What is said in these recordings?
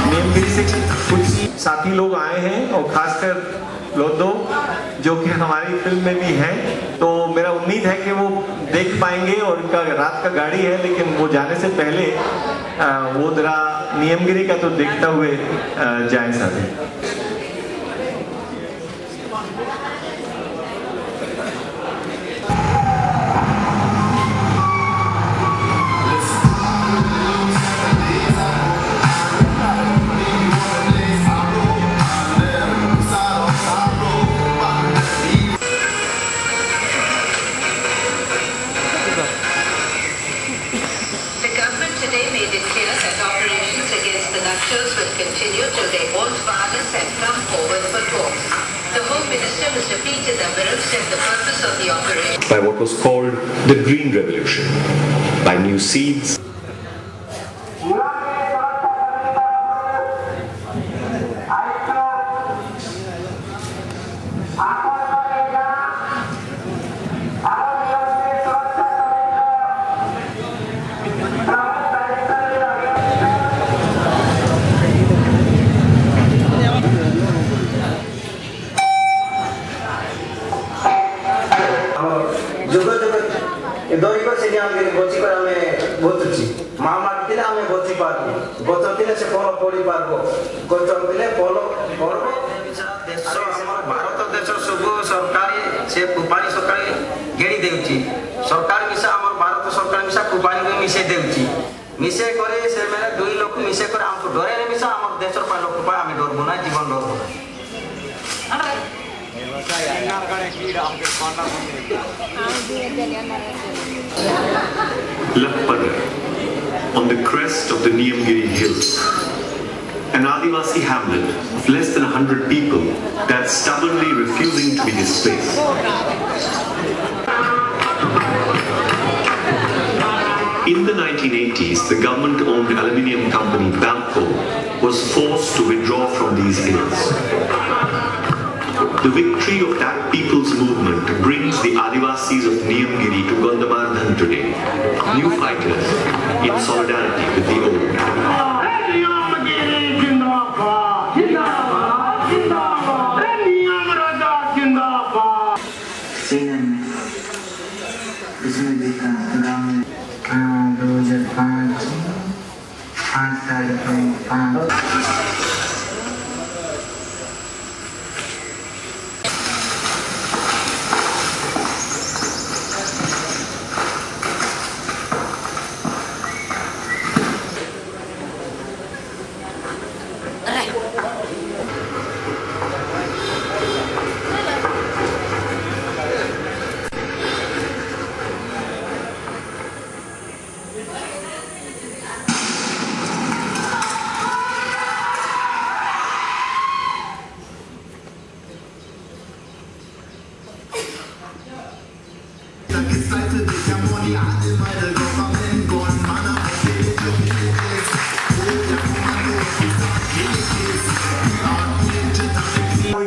नीलगिरी से कुछ साथी लोग आए हैं और खासकर लोधो जो कि हमारी फिल्म में भी हैं, तो मेरा उम्मीद है कि वो देख पाएंगे और इनका रात का गाड़ी है, लेकिन वो जाने से पहले वो जरा नीलगिरी का तो देखते हुए जाए साथी। Will continue till they halt violence and come forward for talks. The Home Minister, Mr. Peter Dambram, said the purpose of the operation by what was called the Green Revolution, by new seeds. सरकार मिसा आम भारत सरकार मिसा कुपानी मिसे देउची मिसे करे से मेरे दुई लोग मिसे करे हमको डरे नहीं मिसा आम देशर पर लोग कुपा हमें डर बुना जीवन डर बुना Lappar, on the crest of the Niyamgiri Hills, an Adivasi hamlet of less than 100 people that's stubbornly refusing to be displaced. In the 1980s, the government-owned aluminium company Balco was forced to withdraw from these hills. The victory of that people's movement brings the Adivasis of Niyamgiri to Gondamardhan today, new fighters in solidarity with the old.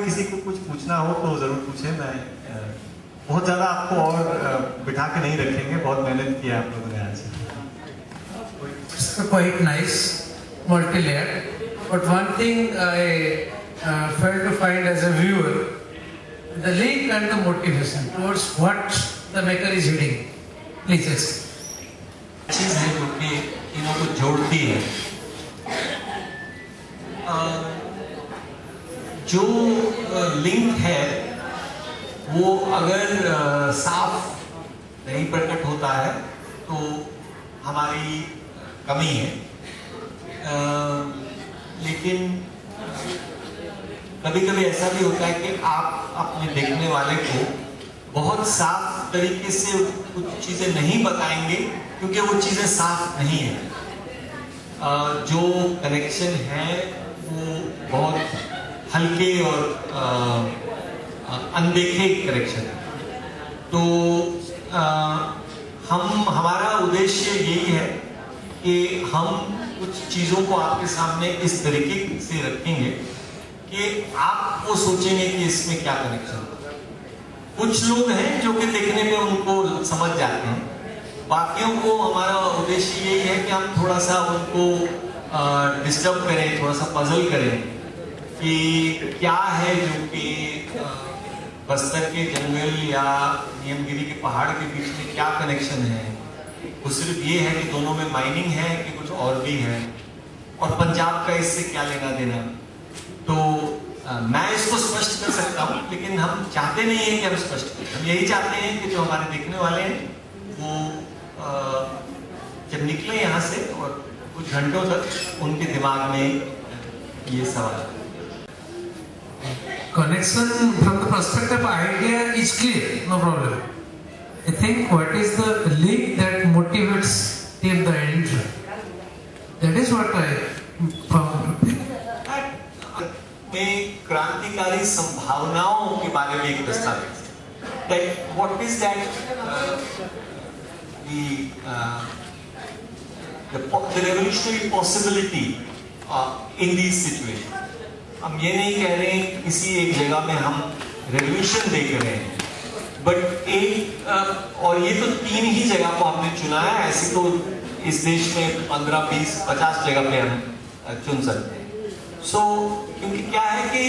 किसी को कुछ पूछना हो तो जरूर पूछे। मैं बहुत ज्यादा आपको और बिठा के नहीं रखेंगे, बहुत मेहनत की है आप लोगों ने आज। Quite nice, multi-layered. But one thing I failed to find as a viewer, the link and the motivation towards what the maker is reading. Please just. चीज है जो कि तीनों को जोड़ती है। जो लिंक है वो अगर साफ नहीं प्रकट होता है तो हमारी कमी है, लेकिन कभी-कभी ऐसा भी होता है कि आप अपने देखने वाले को बहुत साफ तरीके से कुछ चीजें नहीं बताएंगे क्योंकि वो चीजें साफ नहीं है। जो कनेक्शन है वो बहुत हल्के और अनदेखे कनेक्शन है। तो हमारा उद्देश्य यही है कि हम कुछ चीजों को आपके सामने इस तरीके से रखेंगे कि आप वो सोचेंगे कि इसमें क्या कनेक्शन है। कुछ लोग हैं जो कि देखने में उनको समझ जाते हैं, बाकियों को हमारा उद्देश्य यही है कि हम थोड़ा सा उनको डिस्टर्ब करें, थोड़ा सा पजल करें कि क्या है जो कि बस्तर के जंगल या नियमगिरी के पहाड़ के बीच में क्या कनेक्शन है। वो सिर्फ ये है कि दोनों में माइनिंग है कि कुछ और भी है, और पंजाब का इससे क्या लेना देना। तो मैं इसको स्पष्ट कर सकता हूँ, लेकिन हम चाहते नहीं हैं कि हम स्पष्ट करें। हम यही चाहते हैं कि जो हमारे देखने वाले हैं वो जब निकले यहाँ से और कुछ घंटों तक उनके दिमाग में ये सवाल। Connection from the perspective of idea is clear, no problem. I think what is the link that motivates till the end? That is what I found. में क्रांतिकारी संभावनाओं के बारे में एक दस्तावेज है। That what is that the revolutionary possibility in these situations? हम ये नहीं कह रहे हैं किसी एक जगह में हम रेवोल्यूशन देख रहे हैं, बट एक और ये तो 3 ही जगह को हमने चुना है। ऐसे तो इस देश में 15, 20, 50 जगह पे हम चुन सकते हैं। क्योंकि क्या है कि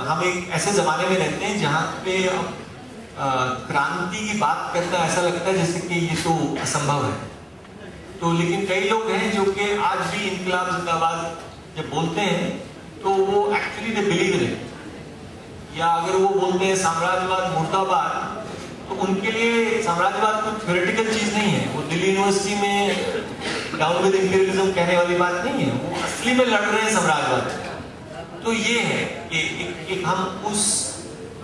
हम एक ऐसे जमाने में रहते हैं जहाँ पे क्रांति की बात करना ऐसा लगता है जैसे कि ये तो असंभव है। तो लेकिन कई लोग हैं जो कि आज भी इनकलाब जिंदाबाद जब बोलते हैं तो वो actually they believe in it, या अगर वो बोलते हैं साम्राज्यवाद मुर्दाबाद, तो उनके लिए साम्राज्यवाद कोई थ्योरेटिकल चीज नहीं है। वो दिल्ली यूनिवर्सिटी में डाउन विद इंपीरियलिज्म कहने वाली बात नहीं है, वो असली में लड़ रहे हैं साम्राज्यवाद। तो ये है कि एक हम उस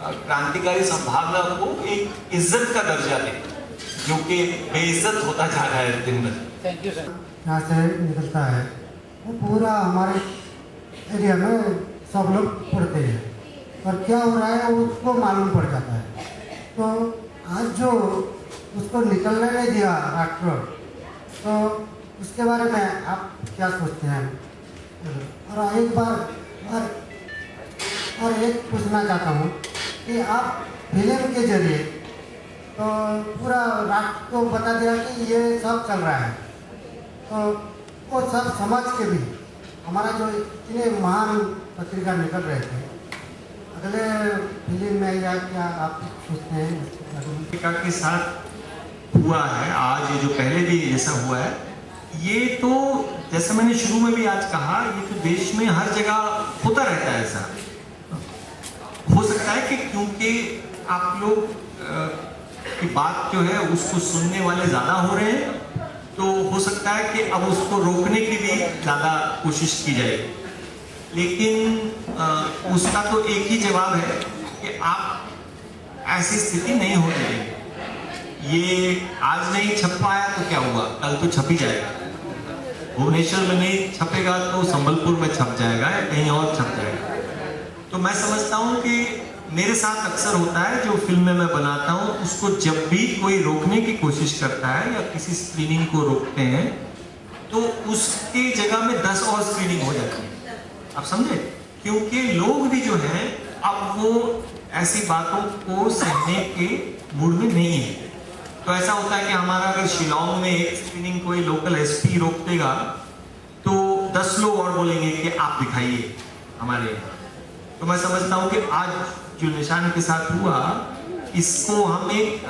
क्रांतिकारी संभावना को एक इज्जत का दर्जा दें जो कि बेइज्जत होता जा रहा है दिन भर। Thank you sir. यहाँ से निकलता है वो पूरा हमारे एरिया में सब लोग पढ़ते हैं, और क्या हो रहा है वो उसको मालूम पड़ जाता है। तो आज जो उसको निकलने नहीं दिया डॉक्टर, तो उसके बारे में आप क्या सोचते हैं? और एक बार और एक पूछना चाहता हूँ कि आप फिल्म के जरिए तो पूरा राष्ट्र को बता दिया कि ये सब चल रहा है, तो वो सब समझ के भी हमारा जो इतने महान पत्रिका निकल रहे थे, अगले फिल्म में या क्या आप सोचते हैं? पत्रिका के साथ हुआ है आज, ये जो पहले भी जैसा हुआ है, ये तो जैसे मैंने शुरू में भी आज कहा, ये तो देश में हर जगह होता रहता है। ऐसा हो सकता है कि क्योंकि आप लोग की बात जो है उसको सुनने वाले ज्यादा हो रहे हैं, तो हो सकता है कि अब उसको रोकने की भी ज्यादा कोशिश की जाए। लेकिन उसका तो एक ही जवाब है कि आप ऐसी स्थिति नहीं होने देंगे। ये आज नहीं छप पाया तो क्या हुआ, कल तो छप ही जाएगा। भुवनेश्वर में नहीं छपेगा तो संबलपुर में छप जाएगा या कहीं और छप जाएगा। तो मैं समझता हूँ कि मेरे साथ अक्सर होता है, जो फिल्में मैं बनाता हूँ उसको जब भी कोई रोकने की कोशिश करता है या किसी स्क्रीनिंग को रोकते हैं, तो उसकी जगह में 10 और स्क्रीनिंग हो जाती है। आप समझे? क्योंकि लोग भी जो हैं अब वो ऐसी बातों को सहने के मूड में नहीं है। तो ऐसा होता है कि हमारा अगर शिलोंग में एक स्क्रीनिंग कोई लोकल एसपी रोक देगा तो 10 लोग और बोलेंगे कि आप दिखाइए हमारे यहाँ। तो मैं समझता हूँ कि आज जो निशान के साथ हुआ, इसको हम एक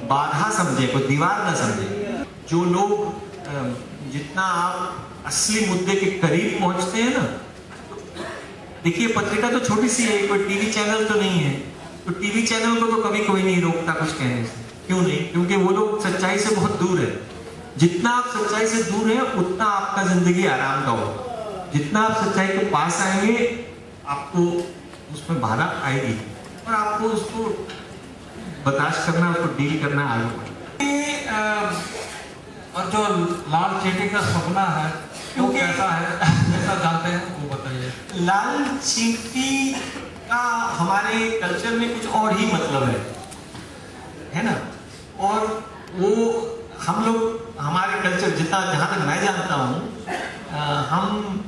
बाधा समझे, कोई दीवार ना समझे। जो लोग जितना आप असली मुद्दे के करीब पहुंचते हैं ना, तो देखिए पत्रिका तो छोटी सी है, कोई टीवी चैनल तो नहीं है, तो टीवी चैनल को तो कभी कोई नहीं रोकता कुछ कहने से। क्यों नहीं? क्योंकि वो लोग सच्चाई से बहुत दूर है। जितना आप सच्चाई से दूर है उतना आपका जिंदगी आराम का होगा। जितना आप सच्चाई के पास आएंगे आपको उसमें बाधा आएगी और आपको उसको बर्दाश्त करना, उसको डील करना आगे। और जो लाल चींटी का सपना है वो कैसा है, कैसा जानते हैं वो बताइए। लाल चींटी का हमारे कल्चर में कुछ और ही मतलब है ना। और वो हम लोग, हमारे कल्चर जितना, जहाँ तक मैं जानता हूँ, हम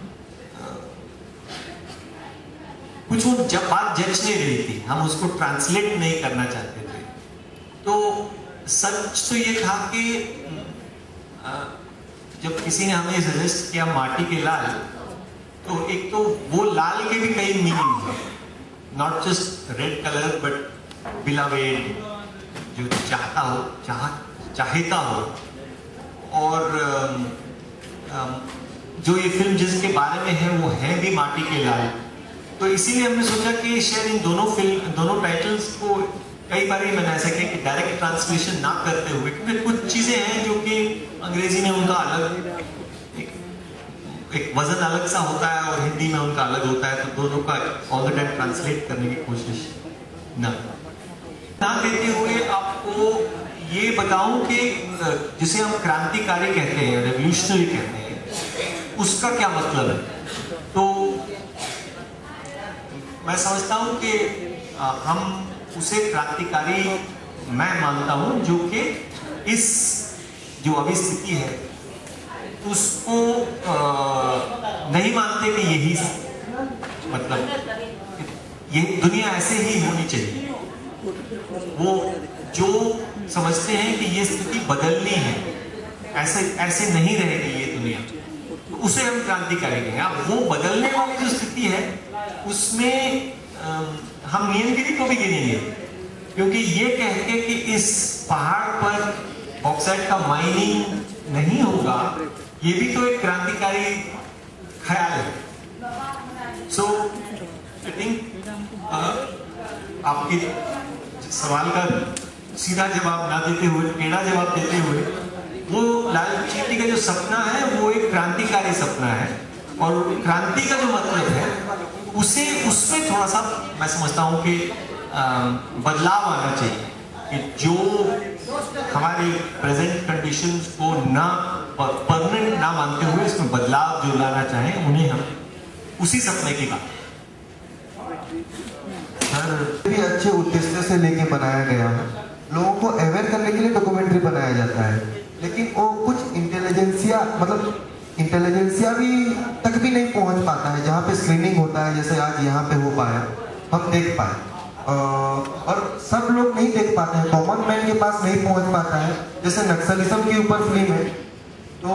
कुछ वो जब बात जज नहीं रही थी, हम उसको ट्रांसलेट नहीं करना चाहते थे। तो सच तो ये था कि जब किसी ने हमें सजेस्ट किया माटी के लाल, तो एक तो वो लाल के भी कई मीनिंग है, not just red colour but beloved, जो चाहता हो, चाहता हो। और जो ये फिल्म जिसके बारे में है वो है भी माटी के लाल। तो इसीलिए हमने सोचा कि शायद इन दोनों टाइटल्स को कई बार ही मैंने ऐसा किया कि डायरेक्ट ट्रांसलेशन ना करते हुए, क्योंकि कुछ चीजें हैं जो कि अंग्रेजी में उनका अलग एक वजन अलग सा होता है और हिंदी में उनका अलग होता है, तो दोनों का ऑल द टाइम ट्रांसलेट करने की कोशिश ना देते हुए आपको ये बताऊं कि जिसे हम क्रांतिकारी कहते हैं, रेवोल्यूशनरी कहते हैं, उसका क्या मतलब है। तो मैं समझता हूं कि हम उसे क्रांतिकारी मैं मानता हूं, जो कि इस जो अभी स्थिति है उसको नहीं मानते कि यही मतलब ये दुनिया ऐसे ही होनी चाहिए। वो जो समझते हैं कि ये स्थिति बदलनी है, ऐसे नहीं रहेगी ये दुनिया, तो उसे हम क्रांतिकारी कहेंगे। अब वो बदलने वाली जो स्थिति है उसमें हम नीलगिरी को भी गिनेंगे, क्योंकि ये कह के कि इस पहाड़ पर बॉक्साइट का माइनिंग नहीं होगा, ये भी तो एक क्रांतिकारी ख्याल है। सो आई थिंक आपके सवाल का सीधा जवाब ना देते हुए, टेढ़ा जवाब देते हुए, वो लाल चीटी का जो सपना है वो एक क्रांतिकारी सपना है, और क्रांति का जो मतलब है उसे उसमें थोड़ा सा मैं समझता हूँ कि बदलाव आना चाहिए, कि जो हमारी प्रेजेंट कंडीशंस को ना परमानेंट ना मानते हुए इसमें बदलाव जो लाना चाहें, उन्हें हम उसी सपने की बात भी अच्छे उद्देश्य से लेके बनाया गया है। लोगों को अवेयर करने के लिए डॉक्यूमेंट्री बनाया जाता है, लेकिन वो कुछ इंटेलिजेंसिया भी तक भी नहीं पहुंच पाता है। जहाँ पे स्क्रीनिंग होता है, जैसे आज यहाँ पे हो पाया, हम देख पाए, और सब लोग नहीं देख पाते हैं, कॉमन मैन के पास नहीं पहुंच पाता है। जैसे नक्सलिज्म के ऊपर फिल्म है, तो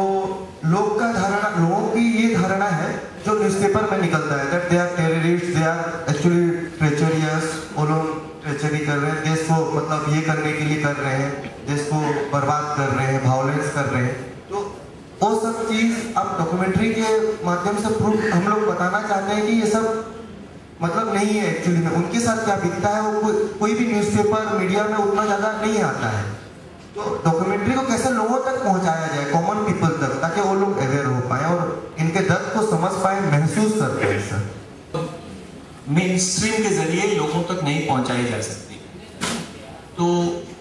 लोगों की ये धारणा है जो न्यूज़पेपर में निकलता है, that they are terrorist, they are actually treacherous, वो लोग ट्रेचरी कर रहे हैं, देश को मतलब ये करने के लिए कर रहे हैं, देश को बर्बाद कर रहे हैं, वायलेंस कर रहे हैं। तो वो सब चीज़ अब डॉक्यूमेंट्री के माध्यम से प्रूफ हम लोग बताना चाहते हैं कि ये सब मतलब नहीं है एक्चुअली में। उनके साथ क्या बिकता है वो कोई भी न्यूज़पेपर मीडिया में उतना ज़्यादा नहीं आता है। तो डॉक्यूमेंट्री को कैसे लोगों तक पहुंचाया जाए, कॉमन पीपल तक, ताकि वो लोग अवेयर हो पाए और इनके दर्द को समझ पाए, महसूस कर पाए। सर, मेन स्ट्रीम के जरिए लोगों तक नहीं पहुंचाई जा सकती, तो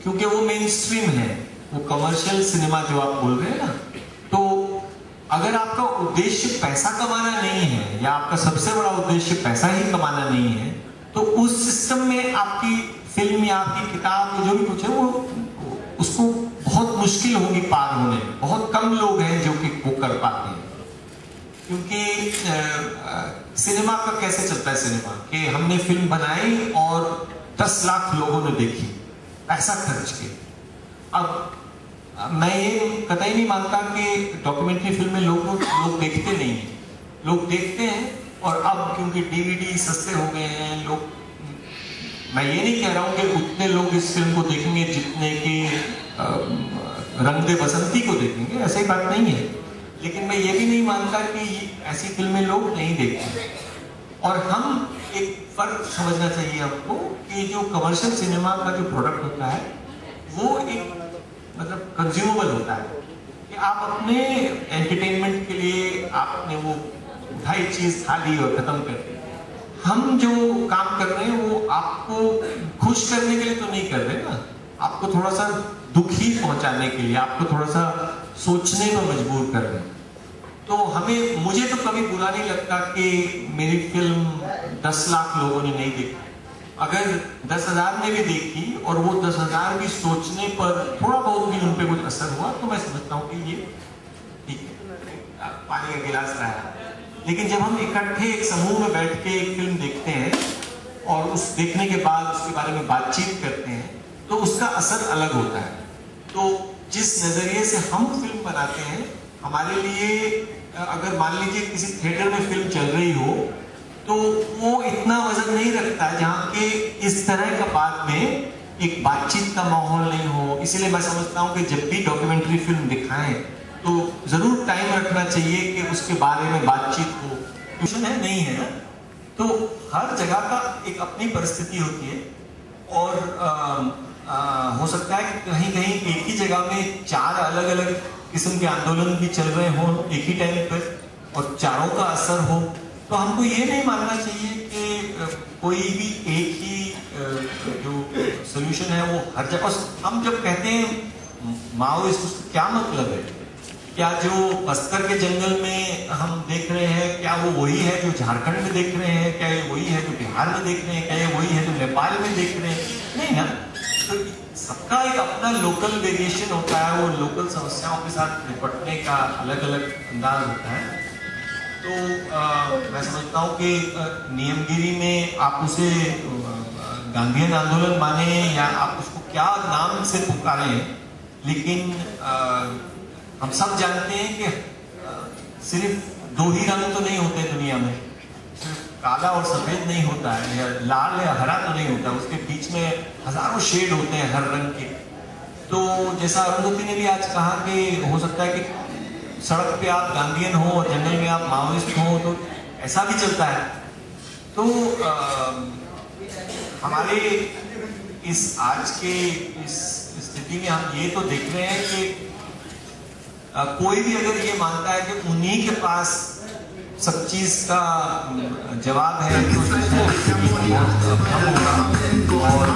क्योंकि वो मेन स्ट्रीम है, वो कमर्शियल सिनेमा जो आप बोल रहे हैं ना, तो अगर आपका उद्देश्य पैसा कमाना नहीं है, या आपका सबसे बड़ा उद्देश्य पैसा ही कमाना नहीं है, तो उस सिस्टम में आपकी फिल्म या आपकी किताब जो भी कुछ है वो उसको बहुत मुश्किल होगी पार होने में। बहुत कम लोग हैं जो कि वो कर पाते हैं, क्योंकि सिनेमा का कैसे चलता है सिनेमा कि हमने फिल्म बनाई और 10 लाख लोगों ने देखी, पैसा खर्च के। अब मैं ये कतई नहीं मानता कि डॉक्यूमेंट्री फिल्में लोग देखते नहीं हैं, लोग देखते हैं, और अब क्योंकि डीवीडी सस्ते हो गए हैं, लोग, मैं ये नहीं कह रहा हूँ कि उतने लोग इस फिल्म को देखेंगे जितने कि रंग दे बसंती को देखेंगे, ऐसी बात नहीं है, लेकिन मैं ये भी नहीं मानता कि ऐसी फिल्में लोग नहीं देखते। और हम एक फर्क समझना चाहिए हमको कि जो कमर्शियल सिनेमा का जो प्रोडक्ट होता है वो एक मतलब कंज्यूमेबल होता है, कि आप अपने एंटरटेनमेंट के लिए आपने वो उठाई चीज खा ली और खत्म कर दी। हम जो काम कर रहे हैं वो आपको खुश करने के लिए तो नहीं कर रहे ना, आपको थोड़ा सा दुखी पहुंचाने के लिए, आपको थोड़ा सा सोचने पर मजबूर कर रहे हैं। तो मुझे तो कभी बुरा नहीं लगता कि मेरी फिल्म 10 लाख लोगों ने नहीं देखी। अगर 10,000 ने भी देखी और वो 10,000 भी सोचने पर थोड़ा बहुत भी उन पर कुछ असर हुआ, तो मैं समझता हूँ कि ये ठीक है, पानी का गिलास लाया। लेकिन जब हम इकट्ठे एक समूह में बैठ के एक फिल्म देखते हैं और उस देखने के बाद उसके बारे में बातचीत करते हैं तो उसका असर अलग होता है। तो जिस नजरिए से हम फिल्म बनाते हैं, हमारे लिए अगर मान लीजिए किसी थिएटर में फिल्म चल रही हो तो वो इतना वजन नहीं रखता है जहाँ के इस तरह का बाद में एक बातचीत का माहौल नहीं हो। इसीलिए मैं समझता हूँ कि जब भी डॉक्यूमेंट्री फिल्म दिखाएं तो जरूर टाइम रखना चाहिए कि उसके बारे में बातचीत हो। क्वेश्चन है नहीं है ना, तो हर जगह का एक अपनी परिस्थिति होती है और हो सकता है कि कहीं कहीं एक ही जगह में 4 अलग अलग किस्म के आंदोलन भी चल रहे हों एक ही टाइम पर और चारों का असर हो। तो हमको ये नहीं मानना चाहिए कि कोई भी एक ही जो सोल्यूशन है वो हर जगह। हम जब कहते हैं माओइस्ट, उसका क्या मतलब है? क्या जो बस्तर के जंगल में हम देख रहे हैं क्या वो वही है जो झारखंड में देख रहे हैं? क्या ये वही है जो बिहार में देख रहे हैं? क्या ये वही है जो नेपाल में देख रहे हैं? नहीं ना। तो सबका एक अपना लोकल वेरिएशन होता है, वो लोकल समस्याओं के साथ निपटने का अलग अलग अंदाज होता है। तो मैं समझता हूँ कि नियमगिरी में आप उसे गांधीयन आंदोलन माने या आप उसको क्या नाम से पुकारें, लेकिन हम सब जानते हैं कि सिर्फ 2 ही रंग तो नहीं होते दुनिया में, सिर्फ काला और सफेद नहीं होता है, या लाल या हरा तो नहीं होता, उसके बीच में हजारों शेड होते हैं हर रंग के। तो जैसा अरुंधति ने भी आज कहा कि हो सकता है कि सड़क पे आप गांधीयन हो और जंगल में आप माओइस्ट हो, तो ऐसा भी चलता है। तो हमारे इस आज के इस स्थिति में हम ये तो देख रहे हैं कि कोई भी अगर ये मानता है कि उन्हीं के पास सब चीज का जवाब है तो और